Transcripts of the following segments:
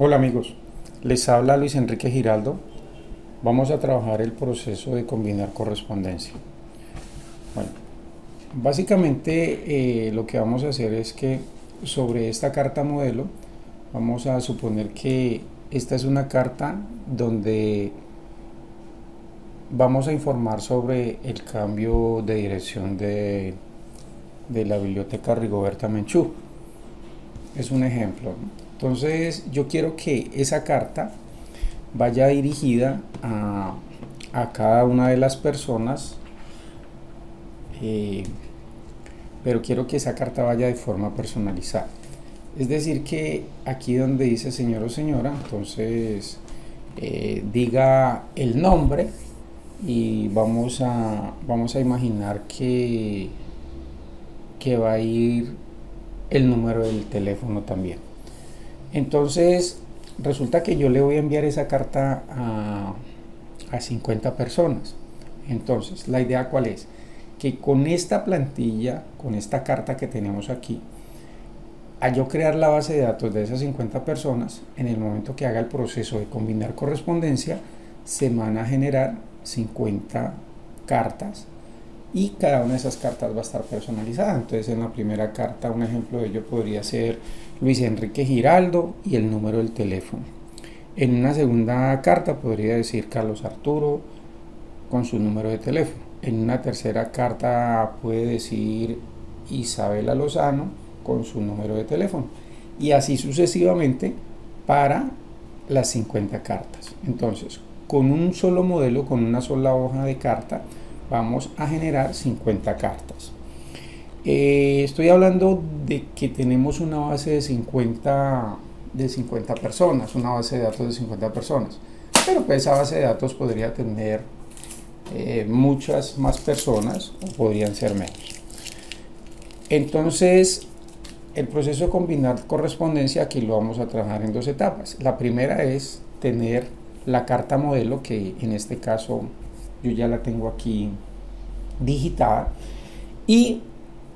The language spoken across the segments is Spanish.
Hola amigos, les habla Luis Enrique Giraldo. Vamos a trabajar el proceso de combinar correspondencia. Bueno, básicamente lo que vamos a hacer es que sobre esta carta modelo vamos a suponer que esta es una carta donde vamos a informar sobre el cambio de dirección de la biblioteca Rigoberta Menchú. Es un ejemplo, ¿no? Entonces yo quiero que esa carta vaya dirigida a cada una de las personas, eh, pero quiero que esa carta vaya de forma personalizada. Es decir, que aquí donde dice señor o señora, entonces diga el nombre y vamos a imaginar que va a ir el número del teléfono también. Entonces, resulta que yo le voy a enviar esa carta a 50 personas. Entonces, la idea cuál es? Que con esta plantilla, con esta carta que tenemos aquí, al yo crear la base de datos de esas 50 personas, en el momento que haga el proceso de combinar correspondencia, se van a generar 50 cartas y cada una de esas cartas va a estar personalizada. Entonces en la primera carta un ejemplo de ello podría ser Luis Enrique Giraldo y el número del teléfono. En una segunda carta podría decir Carlos Arturo con su número de teléfono. En una tercera carta puede decir Isabela Lozano con su número de teléfono. Y así sucesivamente para las 50 cartas. Entonces, con un solo modelo, con una sola hoja de carta, vamos a generar 50 cartas. Estoy hablando de que tenemos una base de 50 personas, una base de datos de 50 personas, pero pues esa base de datos podría tener muchas más personas o podrían ser menos. Entonces, el proceso de combinar correspondencia aquí lo vamos a trabajar en dos etapas. La primera es tener la carta modelo, que en este caso yo ya la tengo aquí digitada, y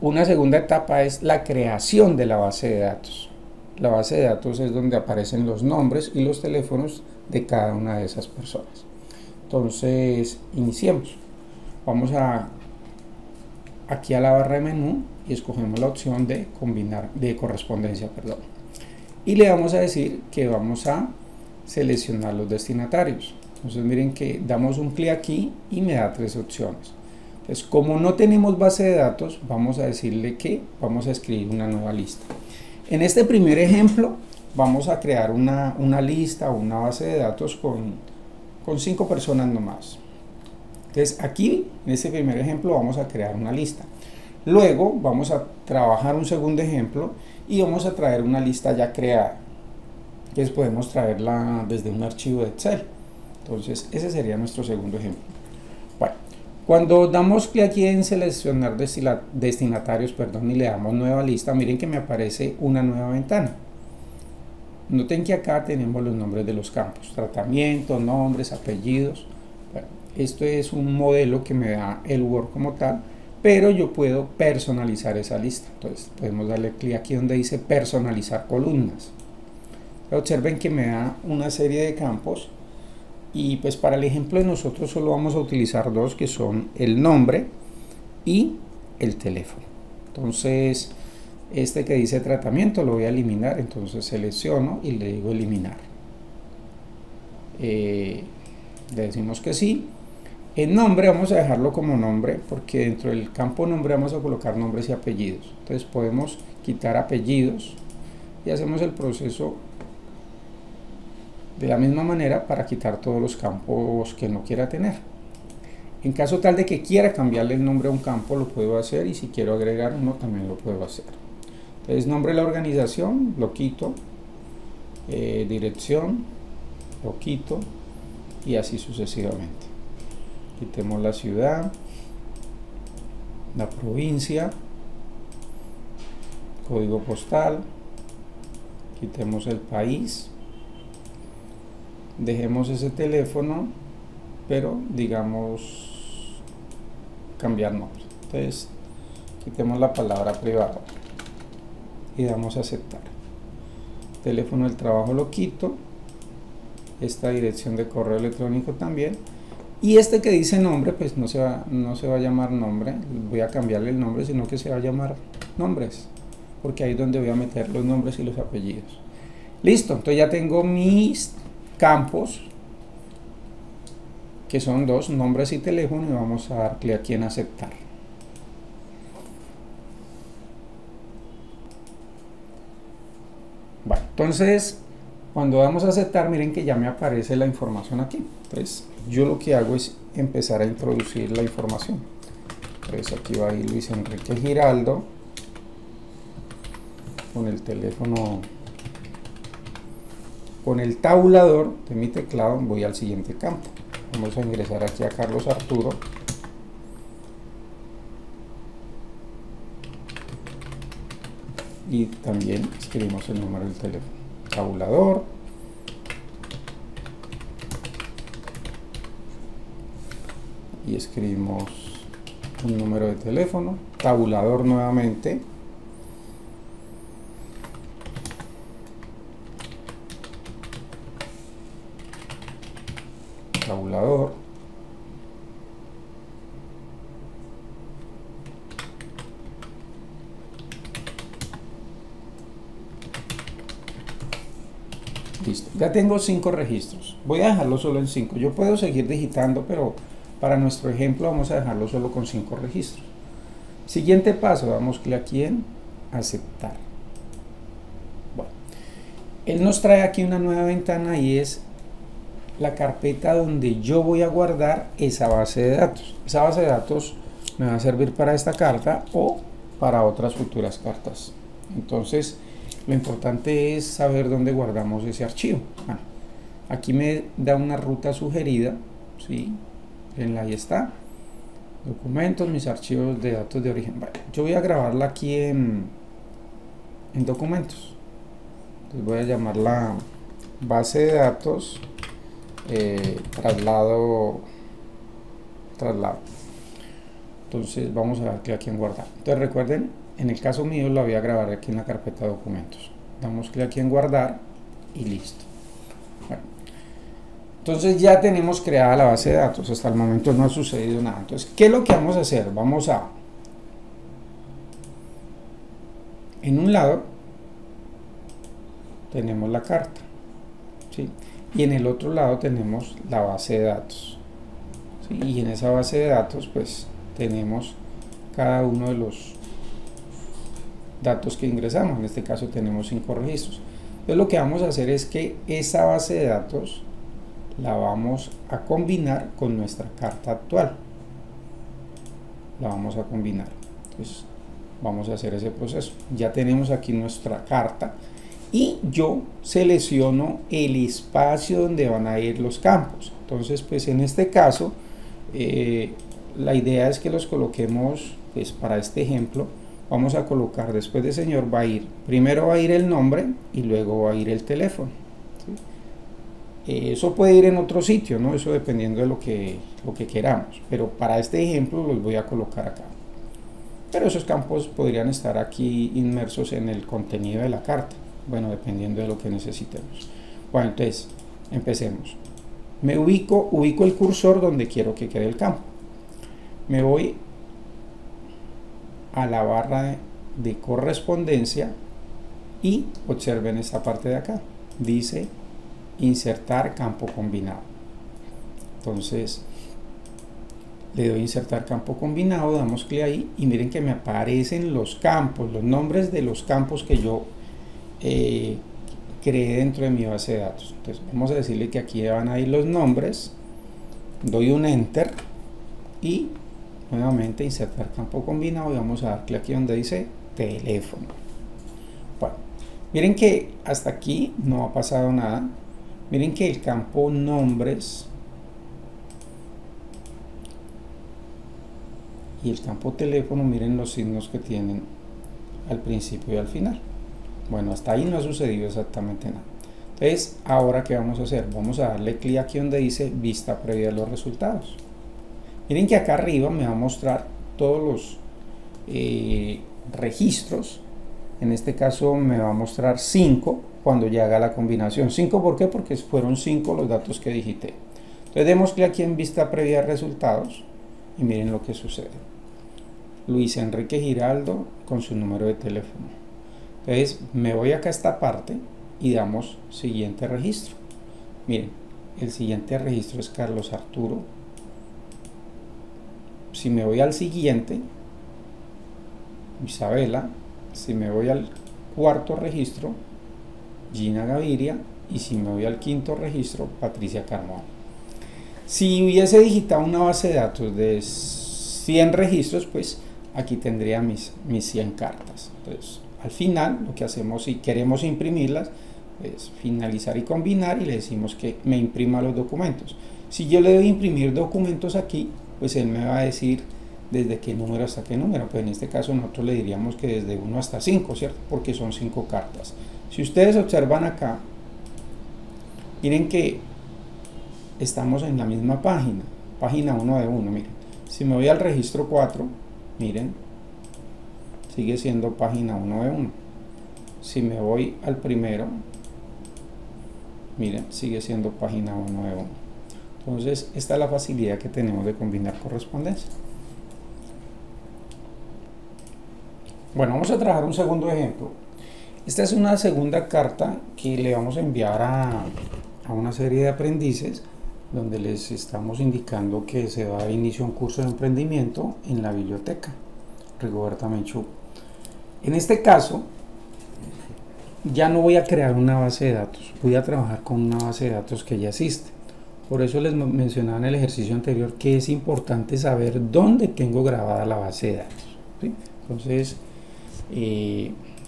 una segunda etapa es la creación de la base de datos. La base de datos es donde aparecen los nombres y los teléfonos de cada una de esas personas. Entonces, iniciemos. Vamos aquí a la barra de menú y escogemos la opción de combinar, de correspondencia, perdón. Y le vamos a decir que vamos a seleccionar los destinatarios. Entonces miren que damos un clic aquí y me da tres opciones. Entonces, como no tenemos base de datos, vamos a decirle que vamos a escribir una nueva lista. En este primer ejemplo vamos a crear una lista o una base de datos con 5 personas nomás. Entonces aquí, en este primer ejemplo, vamos a crear una lista. Luego vamos a trabajar un segundo ejemplo y vamos a traer una lista ya creada. Entonces podemos traerla desde un archivo de Excel. Entonces ese sería nuestro segundo ejemplo. Bueno, cuando damos clic aquí en seleccionar destinatarios, y le damos nueva lista, miren que me aparece una nueva ventana. Noten que acá tenemos los nombres de los campos, tratamiento, nombres, apellidos. Bueno, esto es un modelo que me da el Word como tal, pero yo puedo personalizar esa lista. Entonces podemos darle clic aquí donde dice personalizar columnas. Observen que me da una serie de campos y pues para el ejemplo de nosotros solo vamos a utilizar dos, que son el nombre y el teléfono. Entonces este que dice tratamiento lo voy a eliminar, entonces selecciono y le digo eliminar. Le decimos que sí. El nombre vamos a dejarlo como nombre, porque dentro del campo nombre vamos a colocar nombres y apellidos. Entonces podemos quitar apellidos y hacemos el proceso de la misma manera para quitar todos los campos que no quiera tener. En caso tal de que quiera cambiarle el nombre a un campo, lo puedo hacer, y si quiero agregar uno también lo puedo hacer. Entonces, nombre de la organización lo quito, dirección lo quito y así sucesivamente. Quitemos la ciudad, la provincia, código postal, quitemos el país, dejemos ese teléfono, pero digamos cambiar nombre. Entonces quitemos la palabra privado y damos a aceptar. teléfono del trabajo lo quito, esta dirección de correo electrónico también, y este que dice nombre pues no se va a llamar nombre, voy a cambiarle el nombre, sino que se va a llamar nombres, porque ahí es donde voy a meter los nombres y los apellidos. Listo, entonces ya tengo mis campos, que son dos, nombres y teléfono, y vamos a dar clic aquí en aceptar. Bueno, entonces cuando vamos a aceptar, miren que ya me aparece la información aquí. Entonces yo lo que hago es empezar a introducir la información. Entonces aquí va a ir Luis Enrique Giraldo con el teléfono, con el tabulador de mi teclado. Voy al siguiente campo, vamos a ingresar aquí a Carlos Arturo, y también escribimos el número del teléfono, tabulador, y escribimos un número de teléfono, tabulador nuevamente, tabulador, listo. Ya tengo 5 registros, voy a dejarlo solo en 5, yo puedo seguir digitando, pero para nuestro ejemplo vamos a dejarlo solo con 5 registros. Siguiente paso, damos clic aquí en aceptar. Bueno, él nos trae aquí una nueva ventana y es la carpeta donde yo voy a guardar esa base de datos. Esa base de datos me va a servir para esta carta o para otras futuras cartas. Entonces lo importante es saber dónde guardamos ese archivo. Bueno, aquí me da una ruta sugerida, ¿sí? Ahí está, documentos, mis archivos de datos de origen. Vale, yo voy a grabarla aquí en documentos. Entonces voy a llamarla base de datos traslado. Entonces vamos a dar clic aquí en guardar. Entonces recuerden, en el caso mío la voy a grabar aquí en la carpeta de documentos. Damos clic aquí en guardar y listo. Bueno, entonces ya tenemos creada la base de datos. Hasta el momento no ha sucedido nada. Entonces, ¿qué es lo que vamos a hacer? Vamos a, en un lado tenemos la carta, ¿sí? Y en el otro lado tenemos la base de datos, ¿sí? Y en esa base de datos pues tenemos cada uno de los datos que ingresamos. En este caso tenemos 5 registros. Entonces lo que vamos a hacer es que esa base de datos la vamos a combinar con nuestra carta actual. La vamos a combinar. Entonces vamos a hacer ese proceso. Ya tenemos aquí nuestra carta y yo selecciono el espacio donde van a ir los campos. Entonces pues en este caso la idea es que los coloquemos, pues para este ejemplo vamos a colocar, después de señor va a ir, primero va a ir el nombre y luego va a ir el teléfono, ¿sí? Eso puede ir en otro sitio, ¿no? Eso dependiendo de lo que queramos, pero para este ejemplo los voy a colocar acá. Pero esos campos podrían estar aquí inmersos en el contenido de la carta, bueno, dependiendo de lo que necesitemos. Bueno, entonces empecemos. Me ubico el cursor donde quiero que quede el campo. Me voy a la barra de correspondencia y observen esta parte de acá, dice insertar campo combinado. Entonces le doy insertar campo combinado, damos clic ahí y miren que me aparecen los campos, los nombres de los campos que yo creé dentro de mi base de datos. Entonces vamos a decirle que aquí van a ir los nombres, doy un enter y nuevamente insertar campo combinado y vamos a dar clic aquí donde dice teléfono. Bueno, miren que hasta aquí no ha pasado nada. Miren que el campo nombres y el campo teléfono, miren los signos que tienen al principio y al final. Bueno, hasta ahí no ha sucedido exactamente nada. Entonces, ahora ¿qué vamos a hacer? Vamos a darle clic aquí donde dice vista previa de los resultados. Miren que acá arriba me va a mostrar todos los registros. En este caso me va a mostrar 5 cuando ya haga la combinación. 5, ¿por qué? Porque fueron 5 los datos que digité. Entonces demos clic aquí en vista previa de resultados y miren lo que sucede. Luis Enrique Giraldo con su número de teléfono. Entonces me voy acá a esta parte y damos siguiente registro. Miren, el siguiente registro es Carlos Arturo. Si me voy al siguiente, Isabela. Si me voy al cuarto registro, Gina Gaviria. Y si me voy al quinto registro, Patricia Carmona. Si hubiese digitado una base de datos de 100 registros, pues aquí tendría mis 100 cartas. Entonces, al final, lo que hacemos si queremos imprimirlas es finalizar y combinar y le decimos que me imprima los documentos. Si yo le doy imprimir documentos aquí, pues él me va a decir desde qué número hasta qué número. Pues en este caso nosotros le diríamos que desde 1 hasta 5, ¿cierto? Porque son 5 cartas. Si ustedes observan acá, miren que estamos en la misma página, página 1 de 1, miren. Si me voy al registro 4, miren, sigue siendo página 1 de 1. Si me voy al primero, miren, sigue siendo página 1 de 1. Entonces, esta es la facilidad que tenemos de combinar correspondencia. Bueno, vamos a trabajar un segundo ejemplo. Esta es una segunda carta que le vamos a enviar a una serie de aprendices donde les estamos indicando que se va a dar inicio a un curso de emprendimiento en la biblioteca Rigoberta Menchú. En este caso, ya no voy a crear una base de datos, voy a trabajar con una base de datos que ya existe. Por eso les mencionaba en el ejercicio anterior que es importante saber dónde tengo grabada la base de datos, ¿sí? Entonces,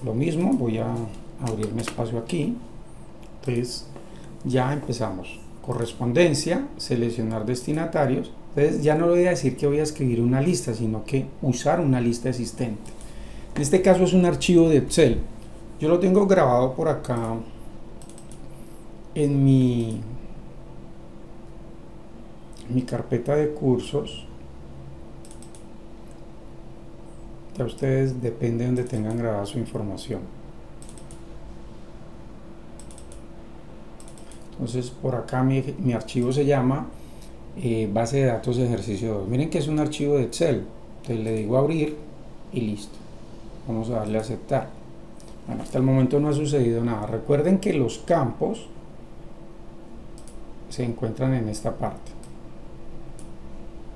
lo mismo, voy a abrirme espacio aquí. Entonces, ya empezamos. Correspondencia, seleccionar destinatarios. Entonces, ya no le voy a decir que voy a escribir una lista, sino que usar una lista existente. En este caso es un archivo de Excel. Yo lo tengo grabado por acá en mi carpeta de cursos. Ya ustedes depende de donde tengan grabada su información. Entonces por acá mi archivo se llama base de datos ejercicio 2. Miren que es un archivo de Excel. Entonces le digo abrir y listo. Vamos a darle a aceptar. Bueno, hasta el momento no ha sucedido nada. Recuerden que los campos se encuentran en esta parte.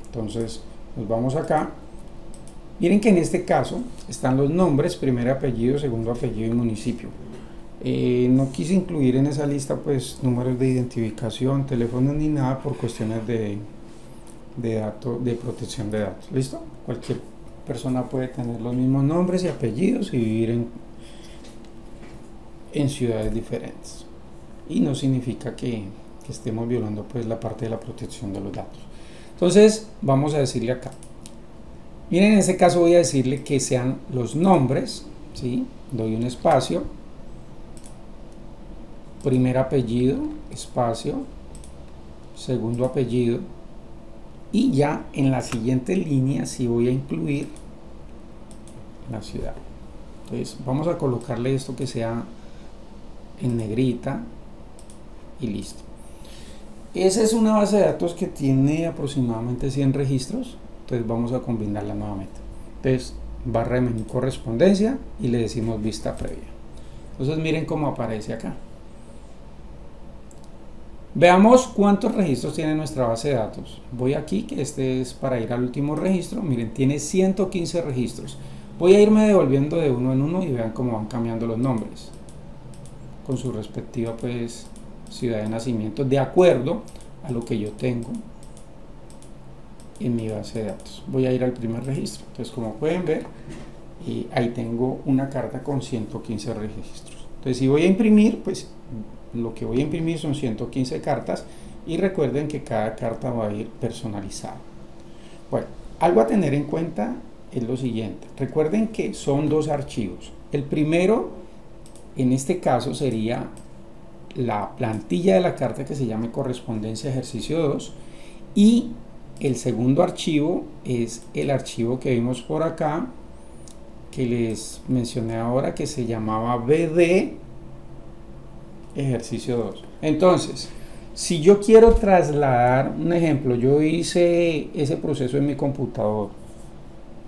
Entonces nos vamos acá. Miren que en este caso están los nombres, primer apellido, segundo apellido y municipio. No quise incluir en esa lista pues números de identificación, teléfonos ni nada por cuestiones de protección de datos. ¿Listo? Cualquier persona puede tener los mismos nombres y apellidos y vivir en ciudades diferentes. Y no significa que estemos violando pues la parte de la protección de los datos. Entonces vamos a decirle acá. Miren, en este caso voy a decirle que sean los nombres, ¿sí? Doy un espacio, primer apellido, espacio, segundo apellido, y ya en la siguiente línea sí voy a incluir la ciudad. Entonces vamos a colocarle esto que sea en negrita y listo. Esa es una base de datos que tiene aproximadamente 100 registros. Entonces vamos a combinarla nuevamente. Entonces barra de menú correspondencia y le decimos vista previa. Entonces miren cómo aparece acá. Veamos cuántos registros tiene nuestra base de datos. Voy aquí, que este es para ir al último registro. Miren, tiene 115 registros. Voy a irme devolviendo de uno en uno y vean cómo van cambiando los nombres con su respectiva pues ciudad de nacimiento de acuerdo a lo que yo tengo en mi base de datos. Voy a ir al primer registro. Entonces, como pueden ver, ahí tengo una carta con 115 registros. Entonces, si voy a imprimir, pues lo que voy a imprimir son 115 cartas y recuerden que cada carta va a ir personalizada. Bueno, algo a tener en cuenta es lo siguiente. Recuerden que son dos archivos. El primero, en este caso, sería la plantilla de la carta que se llama correspondencia ejercicio 2 y el segundo archivo es el archivo que vimos por acá, que les mencioné ahora, que se llamaba BD Ejercicio 2. Entonces, si yo quiero trasladar, un ejemplo, yo hice ese proceso en mi computador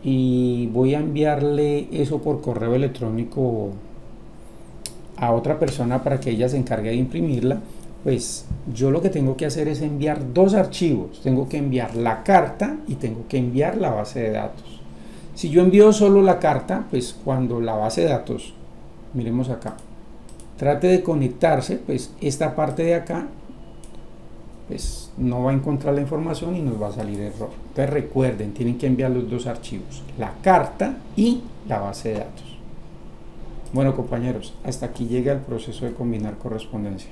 y voy a enviarle eso por correo electrónico a otra persona para que ella se encargue de imprimirla, pues yo lo que tengo que hacer es enviar dos archivos. Tengo que enviar la carta y tengo que enviar la base de datos. Si yo envío solo la carta, pues cuando la base de datos, miremos acá, trate de conectarse, pues esta parte de acá pues no va a encontrar la información y nos va a salir error. Entonces recuerden, tienen que enviar los dos archivos, la carta y la base de datos. Bueno, compañeros, hasta aquí llega el proceso de combinar correspondencia.